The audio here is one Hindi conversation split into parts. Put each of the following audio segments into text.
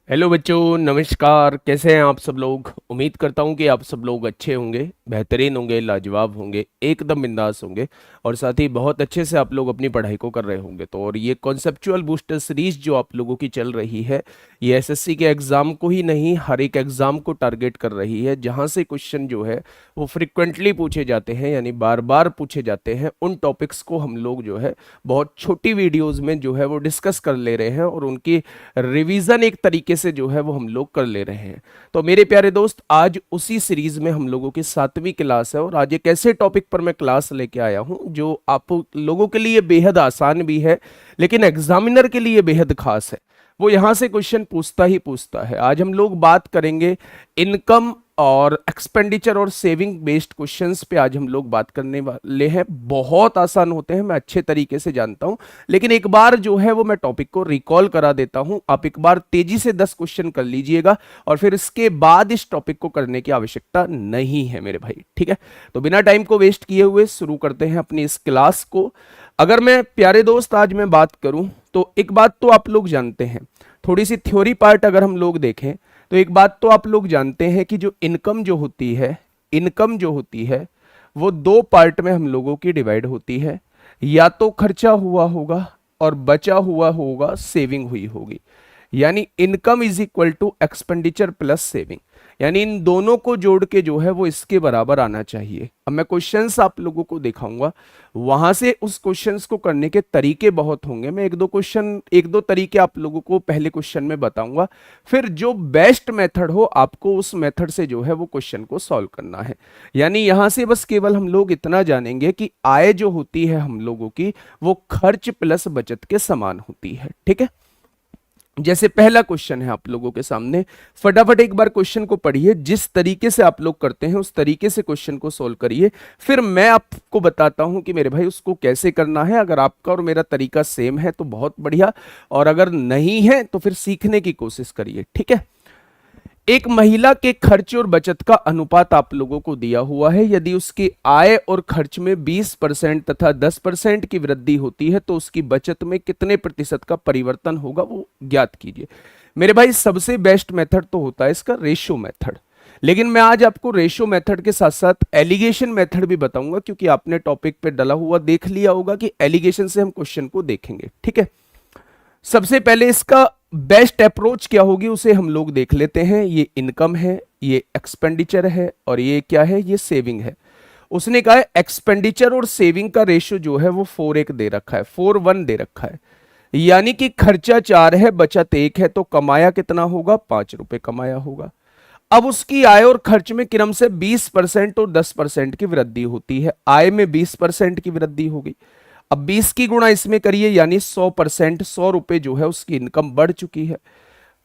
हेलो बच्चों, नमस्कार। कैसे हैं आप सब लोग? उम्मीद करता हूं कि आप सब लोग अच्छे होंगे, बेहतरीन होंगे, लाजवाब होंगे, एकदम बिंदास होंगे और साथ ही बहुत अच्छे से आप लोग अपनी पढ़ाई को कर रहे होंगे। तो और ये कॉन्सेप्चुअल बूस्टर सीरीज जो आप लोगों की चल रही है, ये एसएससी के एग्जाम को ही नहीं, हर एक एग्जाम को टारगेट कर रही है, जहां से क्वेश्चन जो है वो फ्रिक्वेंटली पूछे जाते हैं, यानी बार बार पूछे जाते हैं। उन टॉपिक्स को हम लोग जो है बहुत छोटी वीडियोज में जो है वो डिस्कस कर ले रहे हैं और उनकी रिवीजन एक तरीके से जो है वो हम लोग कर ले रहे हैं। तो मेरे प्यारे दोस्त, आज उसी सीरीज में हम लोगों की 7वीं क्लास है और आज एक ऐसे टॉपिक पर मैं क्लास लेके आया हूं जो आप लोगों के लिए बेहद आसान भी है, लेकिन एग्जामिनर के लिए बेहद खास है। वो यहां से क्वेश्चन पूछता ही पूछता है। आज हम लोग बात करेंगे इनकम और एक्सपेंडिचर और सेविंग बेस्ड क्वेश्चंस पे। आज हम लोग बात करने वाले हैं। बहुत आसान होते हैं, मैं अच्छे तरीके से जानता हूं, लेकिन एक बार जो है वो मैं टॉपिक को रिकॉल करा देता हूं। आप एक बार तेजी से 10 क्वेश्चन कर लीजिएगा और फिर इसके बाद इस टॉपिक को करने की आवश्यकता नहीं है मेरे भाई, ठीक है? तो बिना टाइम को वेस्ट किए हुए शुरू करते हैं अपनी इस क्लास को। अगर मैं प्यारे दोस्त आज मैं बात करूं तो एक बात तो आप लोग जानते हैं, थोड़ी सी थ्योरी पार्ट अगर हम लोग देखें तो एक बात तो आप लोग जानते हैं कि जो इनकम जो होती है, इनकम जो होती है वो दो पार्ट में हम लोगों की डिवाइड होती है। या तो खर्चा हुआ होगा और बचा हुआ होगा, सेविंग हुई होगी। यानी income is equal to expenditure plus saving, यानी इन दोनों को जोड़ के जो है वो इसके बराबर आना चाहिए। अब मैं क्वेश्चंस आप लोगों को दिखाऊंगा, वहां से उस क्वेश्चंस को करने के तरीके बहुत होंगे। मैं एक दो तरीके आप लोगों को पहले क्वेश्चन में बताऊंगा, फिर जो बेस्ट मेथड हो आपको उस मेथड से जो है वो क्वेश्चन को सॉल्व करना है। यानी यहां से बस केवल हम लोग इतना जानेंगे कि आय जो होती है हम लोगों की, वो खर्च प्लस बचत के समान होती है, ठीक है? जैसे पहला क्वेश्चन है आप लोगों के सामने, फटाफट एक बार क्वेश्चन को पढ़िए। जिस तरीके से आप लोग करते हैं उस तरीके से क्वेश्चन को सोल्व करिए, फिर मैं आपको बताता हूं कि मेरे भाई उसको कैसे करना है। अगर आपका और मेरा तरीका सेम है तो बहुत बढ़िया, और अगर नहीं है तो फिर सीखने की कोशिश करिए, ठीक है? एक महिला के खर्च और बचत का अनुपात आप लोगों को दिया हुआ है। यदि उसकी आय और खर्च में 20% तथा 10% की वृद्धि होती है तो उसकी बचत में कितने प्रतिशत का परिवर्तन होगा वो ज्ञात कीजिए। मेरे भाई सबसे बेस्ट मेथड तो होता है इसका रेशो मेथड, लेकिन मैं आज आपको रेशो मेथड के साथ साथ एलिगेशन मेथड भी बताऊंगा, क्योंकि आपने टॉपिक पे डला हुआ देख लिया होगा कि एलिगेशन से हम क्वेश्चन को देखेंगे, ठीक है? सबसे पहले इसका बेस्ट अप्रोच क्या होगी उसे हम लोग देख लेते हैं। ये इनकम है, ये एक्सपेंडिचर है और ये क्या है, ये सेविंग है। उसने कहा है एक्सपेंडिचर और सेविंग का रेशियो जो है वो 4:1 दे रखा है, 4:1 दे रखा है। यानी कि खर्चा 4 है, बचत 1 है, तो कमाया कितना होगा? 5 रुपए कमाया होगा। अब उसकी आय और खर्च में क्रम से 20% और 10% की वृद्धि होती है। आय में 20% की वृद्धि होगी। अब 20 की गुणा इसमें करिए, यानी 100%, 100 रुपए जो है उसकी इनकम बढ़ चुकी है।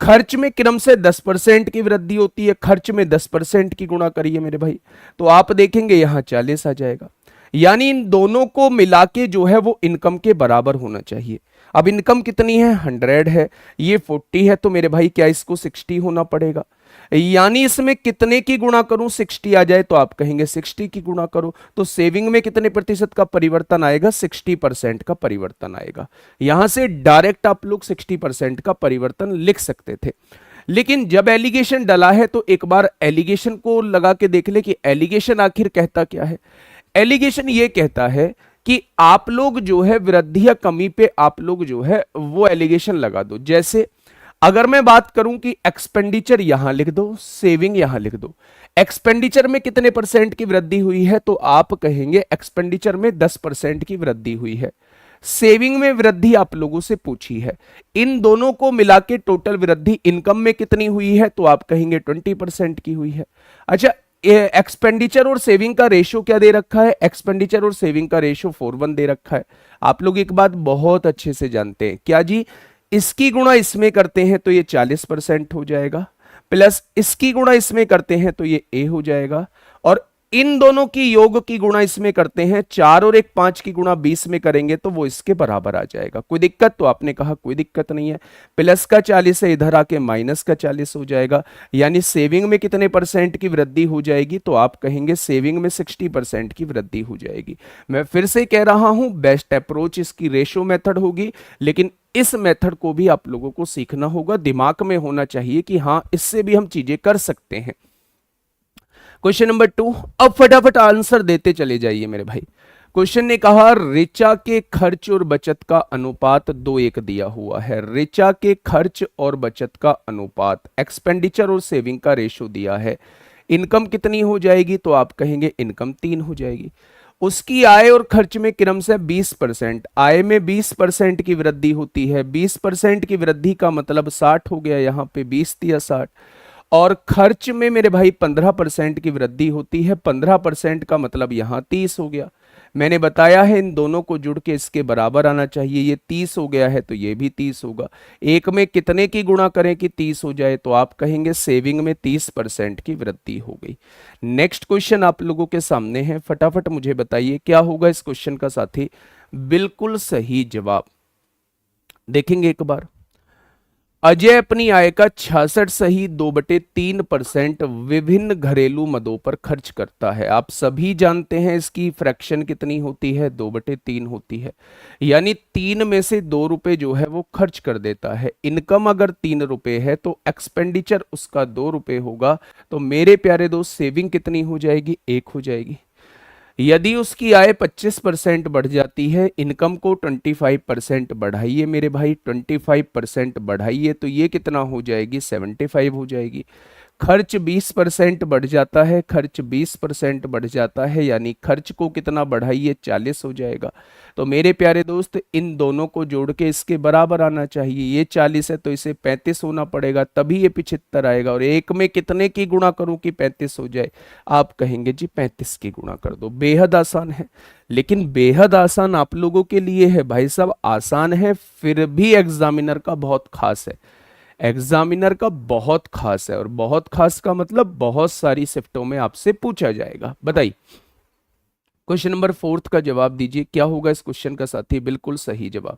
खर्च में क्रम से 10% की वृद्धि होती है। खर्च में 10% की गुणा करिए मेरे भाई, तो आप देखेंगे यहां 40 आ जाएगा। यानी इन दोनों को मिला के जो है वो इनकम के बराबर होना चाहिए। अब इनकम कितनी है? 100 है, ये 40 है, तो मेरे भाई क्या इसको 60 होना पड़ेगा। यानी इसमें कितने की गुणा करूं 60 आ जाए, तो आप कहेंगे 60 की गुणा करो। तो सेविंग में कितने प्रतिशत का परिवर्तन आएगा? 60% का परिवर्तन आएगा। यहां से डायरेक्ट आप लोग 60% का परिवर्तन लिख सकते थे, लेकिन जब एलिगेशन डला है तो एक बार एलिगेशन को लगा के देख ले कि एलिगेशन आखिर कहता क्या है। एलिगेशन ये कहता है कि आप लोग जो है वृद्धि या कमी पे आप लोग जो है वो एलिगेशन लगा दो। जैसे अगर मैं बात करूं कि एक्सपेंडिचर यहां लिख दो, सेविंग यहां लिख दो। एक्सपेंडिचर में कितने परसेंट की वृद्धि हुई है, तो आप कहेंगे एक्सपेंडिचर में 10% की वृद्धि हुई है। सेविंग में वृद्धि आप लोगों से पूछी है। इन दोनों को मिला के टोटल वृद्धि इनकम में कितनी हुई है, तो आप कहेंगे 20% की हुई है। अच्छा, एक्सपेंडिचर और सेविंग का रेशो क्या दे रखा है? एक्सपेंडिचर और सेविंग का रेशो 4:1 दे रखा है। आप लोग एक बात बहुत अच्छे से जानते हैं, क्या जी? इसकी गुणा इसमें करते हैं तो ये 40% हो जाएगा, प्लस इसकी गुणा इसमें करते हैं तो ये ए हो जाएगा, और इन दोनों की योग की गुणा इसमें करते हैं, 4 और 1 5 की गुणा 20 में करेंगे तो वो इसके बराबर आ जाएगा। कोई दिक्कत? तो आपने कहा कोई दिक्कत नहीं है। प्लस का 40 है, इधर आके माइनस का 40 हो जाएगा, यानी सेविंग में कितने परसेंट की वृद्धि हो जाएगी? तो आप कहेंगे सेविंग में 60% की वृद्धि हो जाएगी। मैं फिर से कह रहा हूं, बेस्ट अप्रोच इसकी रेशो मेथड होगी, लेकिन इस मेथड को भी आप लोगों को सीखना होगा, दिमाग में होना चाहिए कि हाँ इससे भी हम चीजें कर सकते हैं। क्वेश्चन नंबर 2, अब फटाफट आंसर देते चले जाइए मेरे भाई। क्वेश्चन ने कहा ऋचा के खर्च और बचत का अनुपात 2:1 दिया हुआ है। ऋचा के खर्च और बचत का अनुपात, एक्सपेंडिचर और सेविंग का रेशो दिया है। इनकम कितनी हो जाएगी? तो आप कहेंगे इनकम 3 हो जाएगी। उसकी आय और खर्च में क्रमशः 20%, आय में 20% की वृद्धि होती है। 20% की वृद्धि का मतलब 60 हो गया, यहां पे 20 दिया 60। और खर्च में मेरे भाई 15% की वृद्धि होती है, 15% का मतलब यहां 30 हो गया। मैंने बताया है इन दोनों को जुड़ के इसके बराबर आना चाहिए। ये 30 हो गया है तो ये भी 30 होगा। एक में कितने की गुणा करें कि 30 हो जाए? तो आप कहेंगे सेविंग में 30% की वृद्धि हो गई। नेक्स्ट क्वेश्चन आप लोगों के सामने है, फटाफट मुझे बताइए क्या होगा इस क्वेश्चन का साथी। बिल्कुल सही जवाब देखेंगे एक बार। अजय अपनी आय का 66.2/3% विभिन्न घरेलू मदों पर खर्च करता है। आप सभी जानते हैं इसकी फ्रैक्शन कितनी होती है? 2/3 होती है, यानी 3 में से 2 रुपए जो है वो खर्च कर देता है। इनकम अगर 3 रुपए है तो एक्सपेंडिचर उसका 2 रुपए होगा। तो मेरे प्यारे दोस्त सेविंग कितनी हो जाएगी? 1 हो जाएगी। यदि उसकी आय 25% बढ़ जाती है, इनकम को 25% बढ़ाइए मेरे भाई, 25% बढ़ाइए तो ये कितना हो जाएगी? 75 हो जाएगी। खर्च 20% बढ़ जाता है, खर्च 20% बढ़ जाता है, यानी खर्च को कितना बढ़ाइए? 40 हो जाएगा। तो मेरे प्यारे दोस्त इन दोनों को जोड़ के इसके बराबर आना चाहिए। ये 40 है तो इसे 35 होना पड़ेगा, तभी ये 75 आएगा। और एक में कितने की गुणा करूं कि 35 हो जाए? आप कहेंगे जी 35 की गुणा कर दो। बेहद आसान है, लेकिन बेहद आसान आप लोगों के लिए है भाई साहब। आसान है फिर भी एग्जामिनर का बहुत खास है। एग्जामिनर का बहुत खास है, और बहुत खास का मतलब बहुत सारी शिफ्टों में आपसे पूछा जाएगा। बताइए क्वेश्चन नंबर 4 का जवाब दीजिए, क्या होगा इस क्वेश्चन का साथी। बिल्कुल सही जवाब।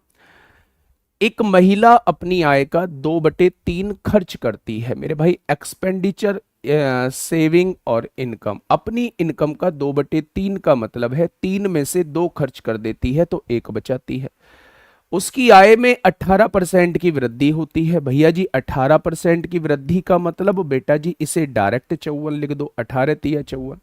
एक महिला अपनी आय का 2/3 खर्च करती है मेरे भाई। एक्सपेंडिचर, सेविंग और इनकम। अपनी इनकम का 2/3 का मतलब है 3 में से 2 खर्च कर देती है तो 1 बचाती है। उसकी आय में 18% की वृद्धि होती है। भैया जी 18% की वृद्धि का मतलब बेटा जी इसे डायरेक्ट 54 लिख दो, 18 तिया 54।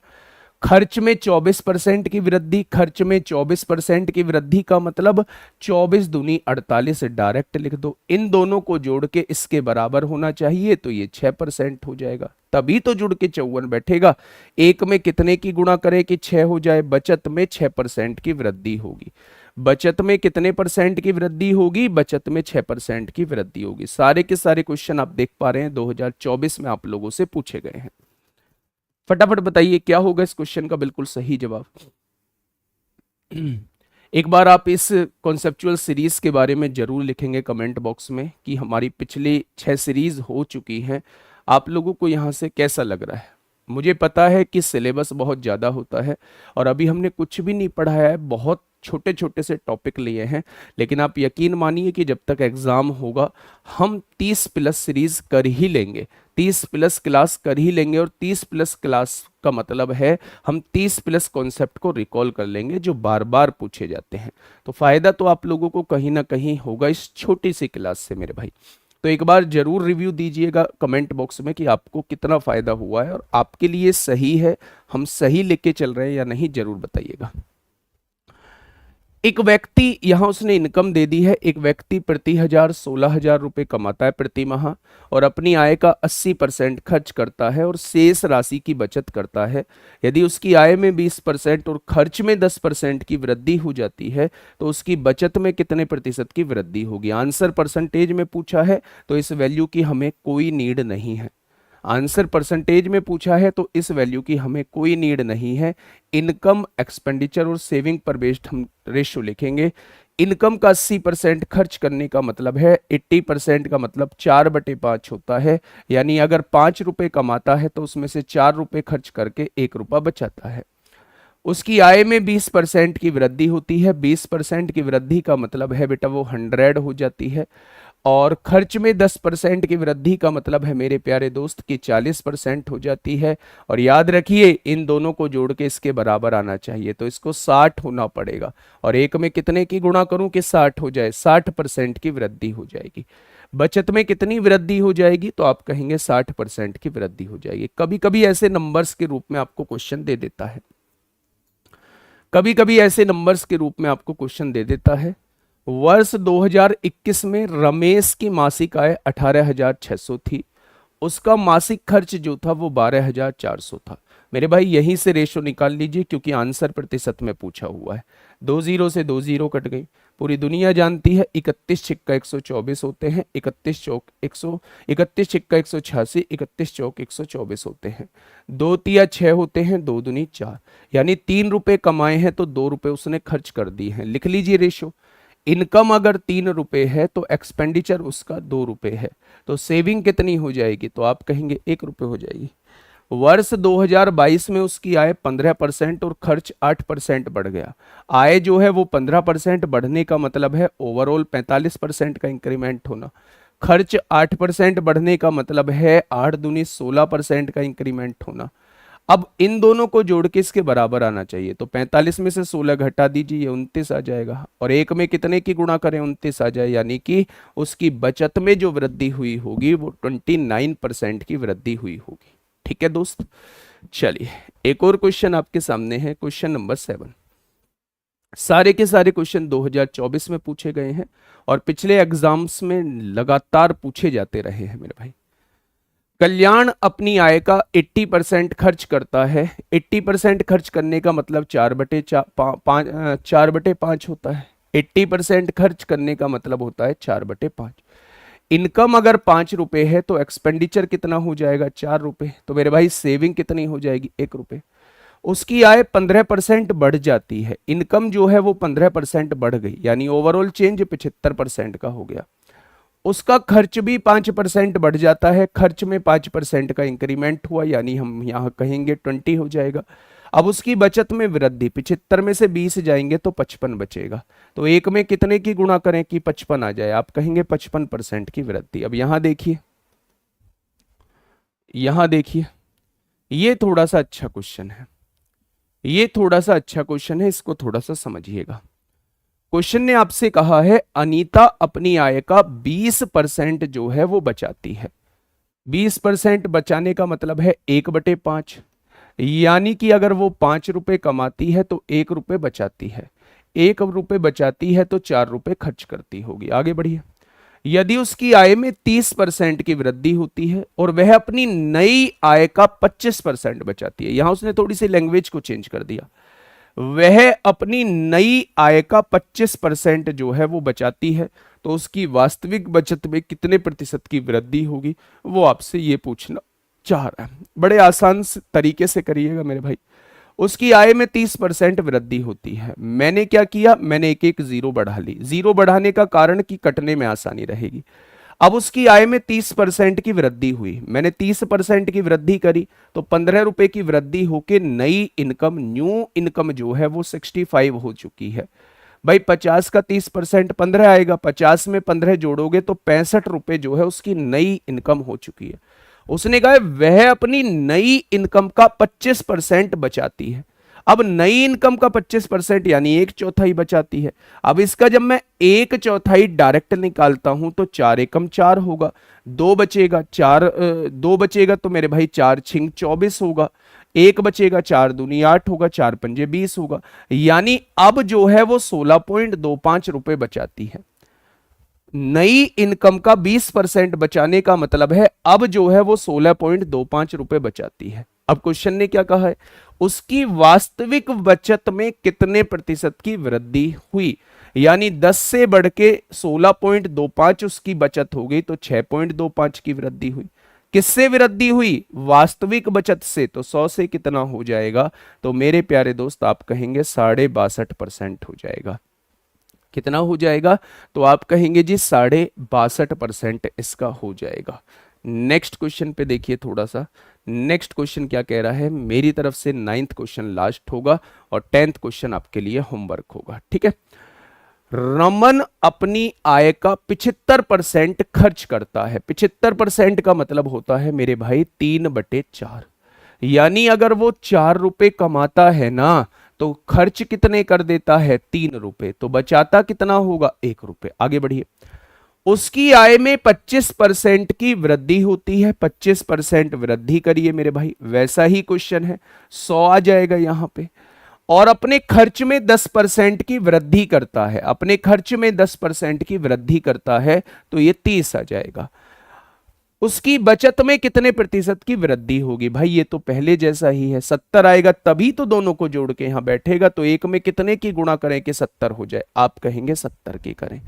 खर्च में 24% की वृद्धि, खर्च में 24% की वृद्धि का मतलब 24 दूनी 48, डायरेक्ट लिख दो। इन दोनों को जोड़ के इसके बराबर होना चाहिए तो ये 6% हो जाएगा, तभी तो जुड़ के 54 बैठेगा। एक में कितने की गुणा करें कि 6 हो जाए? बचत में 6% की वृद्धि होगी। बचत में कितने परसेंट की वृद्धि होगी? बचत में 6% की वृद्धि होगी। सारे के सारे क्वेश्चन आप देख पा रहे हैं 2024 में आप लोगों से पूछे गए हैं। फटाफट बताइए क्या होगा इस क्वेश्चन का बिल्कुल सही जवाब। एक बार आप इस कॉन्सेप्चुअल सीरीज के बारे में जरूर लिखेंगे कमेंट बॉक्स में कि हमारी पिछली 6 सीरीज हो चुकी हैं, आप लोगों को यहां से कैसा लग रहा है। मुझे पता है कि सिलेबस बहुत ज़्यादा होता है और अभी हमने कुछ भी नहीं पढ़ाया है, बहुत छोटे छोटे से टॉपिक लिए हैं, लेकिन आप यकीन मानिए कि जब तक एग्ज़ाम होगा हम 30 प्लस सीरीज कर ही लेंगे, 30 प्लस क्लास कर ही लेंगे। और 30 प्लस क्लास का मतलब है हम 30 प्लस कॉन्सेप्ट को रिकॉल कर लेंगे जो बार बार पूछे जाते हैं। तो फ़ायदा तो आप लोगों को कहीं ना कहीं होगा इस छोटी सी क्लास से मेरे भाई। तो एक बार जरूर रिव्यू दीजिएगा कमेंट बॉक्स में कि आपको कितना फ़ायदा हुआ है और आपके लिए सही है, हम सही लेके चल रहे हैं या नहीं, जरूर बताइएगा। एक व्यक्ति, यहां उसने इनकम दे दी है, एक व्यक्ति प्रति 16,000 रुपए कमाता है प्रति माह और अपनी आय का 80% खर्च करता है और शेष राशि की बचत करता है। यदि उसकी आय में 20% और खर्च में 10% की वृद्धि हो जाती है तो उसकी बचत में कितने प्रतिशत की वृद्धि होगी। आंसर परसेंटेज में पूछा है तो इस वैल्यू की हमें कोई नीड नहीं है। आंसर परसेंटेज में पूछा है तो इस वैल्यू की हमें कोई नीड नहीं है। इनकम, एक्सपेंडिचर और सेविंग पर बेस्ड हम रेशियो लिखेंगे। इनकम का 80% खर्च करने का मतलब है 80% का मतलब 4/5 होता है। यानी अगर 5 रुपए कमाता है तो उसमें से 4 रुपए खर्च करके 1 रुपया बचाता है। उसकी आय में 20% की वृद्धि होती है। 20% की वृद्धि का मतलब है बेटा वो 100 हो जाती है। और खर्च में 10% की वृद्धि का मतलब है मेरे प्यारे दोस्त की 40% हो जाती है। और याद रखिए इन दोनों को जोड़ के इसके बराबर आना चाहिए, तो इसको 60 होना पड़ेगा। और एक में कितने की गुणा करूं कि 60 हो जाए? 60% की वृद्धि हो जाएगी। बचत में कितनी वृद्धि हो जाएगी? तो आप कहेंगे 60% की वृद्धि हो जाएगी। कभी कभी ऐसे नंबर्स के रूप में आपको क्वेश्चन दे देता है, कभी कभी ऐसे नंबर्स के रूप में आपको क्वेश्चन दे देता है। वर्ष 2021 में रमेश की मासिक आय 18,600 थी। उसका मासिक खर्च जो था वो 12,400 था। मेरे भाई यहीं से रेशो निकाल लीजिए, क्योंकि आंसर प्रतिशत में पूछा हुआ है। 2 जीरो से 2 जीरो कट गई। पूरी दुनिया जानती है 31 छिक्का 124 होते हैं, 31 चौक 100, 31 छिक्का 186, 31 चौक 124 होते हैं। 2 तिया 6 होते हैं, 2 दूनी 4। यानी 3 रुपए कमाए हैं तो 2 रुपए उसने खर्च कर दिए हैं। लिख लीजिए रेशो। इनकम अगर 3 रुपए है तो एक्सपेंडिचर उसका 2 रुपए है। तो सेविंग कितनी हो जाएगी? तो आप कहेंगे 1 रुपए हो जाएगी। वर्ष 2022 में उसकी आय 15% और खर्च 8% बढ़ गया। आय जो है वो 15% बढ़ने का मतलब है ओवरऑल 45% का इंक्रीमेंट होना। खर्च 8% बढ़ने का मतलब है 8 दूनी 16% का इंक्रीमेंट होना। अब इन दोनों को जोड़ के इसके बराबर आना चाहिए, तो 45 में से 16 घटा दीजिए, ये 29 आ जाएगा। और एक में कितने की गुणा करें? 29 आ जाए। यानी कि उसकी बचत में जो वृद्धि हुई होगी वो 29% की वृद्धि हुई होगी। ठीक है दोस्त, चलिए एक और क्वेश्चन आपके सामने है, क्वेश्चन नंबर 7। सारे के सारे क्वेश्चन 2024 में पूछे गए हैं और पिछले एग्जाम्स में लगातार पूछे जाते रहे हैं मेरे भाई। कल्याण अपनी आय का 80% खर्च करता है। 80% खर्च करने का मतलब 4/5 होता है। 80% खर्च करने का मतलब होता है 4/5। इनकम अगर 5 रुपए है तो एक्सपेंडिचर कितना हो जाएगा? 4 रुपए। तो मेरे भाई सेविंग कितनी हो जाएगी? 1 रुपए। उसकी आय 15% बढ़ जाती है। इनकम जो है वो 15% बढ़ गई, यानी ओवरऑल चेंज 75% का हो गया। उसका खर्च भी 5% बढ़ जाता है। खर्च में 5% का इंक्रीमेंट हुआ, यानी हम यहाँ कहेंगे 20 हो जाएगा। अब उसकी बचत में वृद्धि, 75 में से 20 जाएंगे तो 55 बचेगा। तो एक में कितने की गुणा करें कि 55 आ जाए? आप कहेंगे 55% की वृद्धि। अब यहां देखिए, यहां देखिए, ये थोड़ा सा अच्छा क्वेश्चन है, ये थोड़ा सा अच्छा क्वेश्चन है, इसको थोड़ा सा समझिएगा। क्वेश्चन ने आपसे कहा है अनीता अपनी आय का 20% जो है वो बचाती है। 20% बचाने का मतलब है 1/5। यानी कि अगर वो 5 रुपए कमाती है तो 1 रुपए बचाती है। 1 रुपए बचाती है तो 4 रुपए खर्च करती होगी। आगे बढ़िए। यदि उसकी आय में 30% की वृद्धि होती है और वह अपनी नई आय का 25% बचाती है, यहां उसने थोड़ी सी लैंग्वेज को चेंज कर दिया। वह अपनी नई आय का 25% जो है वो बचाती है, तो उसकी वास्तविक बचत में कितने प्रतिशत की वृद्धि होगी, वो आपसे ये पूछना चाह रहा है। बड़े आसान तरीके से करिएगा मेरे भाई। उसकी आय में 30% वृद्धि होती है। मैंने क्या किया? मैंने एक एक जीरो बढ़ा ली। जीरो बढ़ाने का कारण कि कटने में आसानी रहेगी। अब उसकी आय में 30% की वृद्धि हुई, मैंने 30% की वृद्धि करी, तो 15 रुपए की वृद्धि होके नई इनकम, न्यू इनकम जो है वो 65 हो चुकी है। भाई 50 का 30% 15 आएगा, 50 में 15 जोड़ोगे तो 65 रुपए जो है उसकी नई इनकम हो चुकी है। उसने कहा वह अपनी नई इनकम का 25% बचाती है। अब नई इनकम का 25% यानी 1/4 बचाती है। अब इसका जब मैं 1/4 डायरेक्ट निकालता हूं तो 4 एकम 4 होगा, 2 बचेगा, 2 बचेगा तो मेरे भाई 4 छिंग 24 होगा, 1 बचेगा, 4 दूनी 8 होगा, 4 पंजे 20 होगा। यानी अब जो है वो 16.25 रुपए बचाती है। नई इनकम का 20% बचाने का मतलब है अब जो है वो 16.25 रुपए बचाती है। अब क्वेश्चन ने क्या कहा है? उसकी वास्तविक बचत में कितने प्रतिशत की वृद्धि हुई, यानी 10 से बढ़ के 16.25 उसकी बचत हो गई तो 6.25 की वृद्धि हुई। किससे वृद्धि हुई? वास्तविक बचत से। तो 100 से कितना हो जाएगा? तो मेरे प्यारे दोस्त आप कहेंगे 62.5% हो जाएगा। कितना हो जाएगा? तो आप कहेंगे जी 62.5% इसका हो जाएगा। नेक्स्ट क्वेश्चन पे देखिए थोड़ा सा। नेक्स्ट क्वेश्चन क्या कह रहा है, मेरी तरफ से 9th क्वेश्चन लास्ट होगा और 10th क्वेश्चन आपके लिए होमवर्क होगा, ठीक है। रमन अपनी आय का 75% खर्च करता है। 75% का मतलब होता है मेरे भाई 3/4। यानी अगर वो 4 रुपए कमाता है ना, तो खर्च कितने कर देता है? 3 रुपए। तो बचाता कितना होगा? 1 रुपए। आगे बढ़िए। उसकी आय में 25% की वृद्धि होती है। 25% वृद्धि करिए मेरे भाई, वैसा ही क्वेश्चन है, 100 आ जाएगा यहां पे। और अपने खर्च में 10% की वृद्धि करता है। अपने खर्च में 10% की वृद्धि करता है तो ये 30 आ जाएगा। उसकी बचत में कितने प्रतिशत की वृद्धि होगी? भाई ये तो पहले जैसा ही है, 70 आएगा, तभी तो दोनों को जोड़ के यहां बैठेगा। तो एक में कितने की गुणा करें कि 70 हो जाए? आप कहेंगे 70 की करें।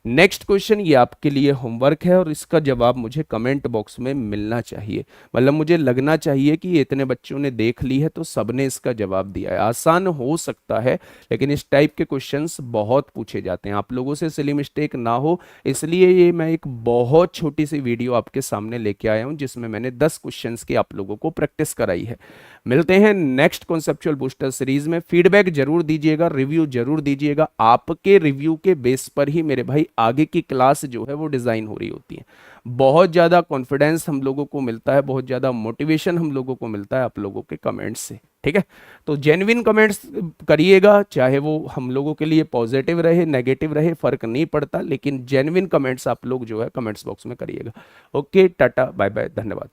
नेक्स्ट क्वेश्चन ये आपके लिए होमवर्क है और इसका जवाब मुझे कमेंट बॉक्स में मिलना चाहिए। मतलब मुझे लगना चाहिए कि ये इतने बच्चों ने देख ली है तो सबने इसका जवाब दिया है। आसान हो सकता है, लेकिन इस टाइप के क्वेश्चंस बहुत पूछे जाते हैं। आप लोगों से सिली मिस्टेक ना हो, इसलिए ये मैं एक बहुत छोटी सी वीडियो आपके सामने लेके आया हूं, जिसमें मैंने 10 क्वेश्चंस की आप लोगों को प्रैक्टिस कराई है। मिलते हैं नेक्स्ट कॉन्सेप्चुअल बूस्टर सीरीज में। फीडबैक जरूर दीजिएगा, रिव्यू जरूर दीजिएगा। आपके रिव्यू के बेस पर ही मेरे भाई आगे की क्लास जो है वो डिजाइन हो रही होती है। बहुत ज्यादा कॉन्फिडेंस हम लोगों को मिलता है, बहुत ज्यादा मोटिवेशन हम लोगों को मिलता है आप लोगों के कमेंट्स से, ठीक है। तो जेन्युइन कमेंट्स करिएगा, चाहे वो हम लोगों के लिए पॉजिटिव रहे नेगेटिव रहे फर्क नहीं पड़ता, लेकिन जेन्युइन कमेंट्स आप लोग जो है कमेंट्स बॉक्स में करिएगा। ओके, टाटा बाय बाय, धन्यवाद।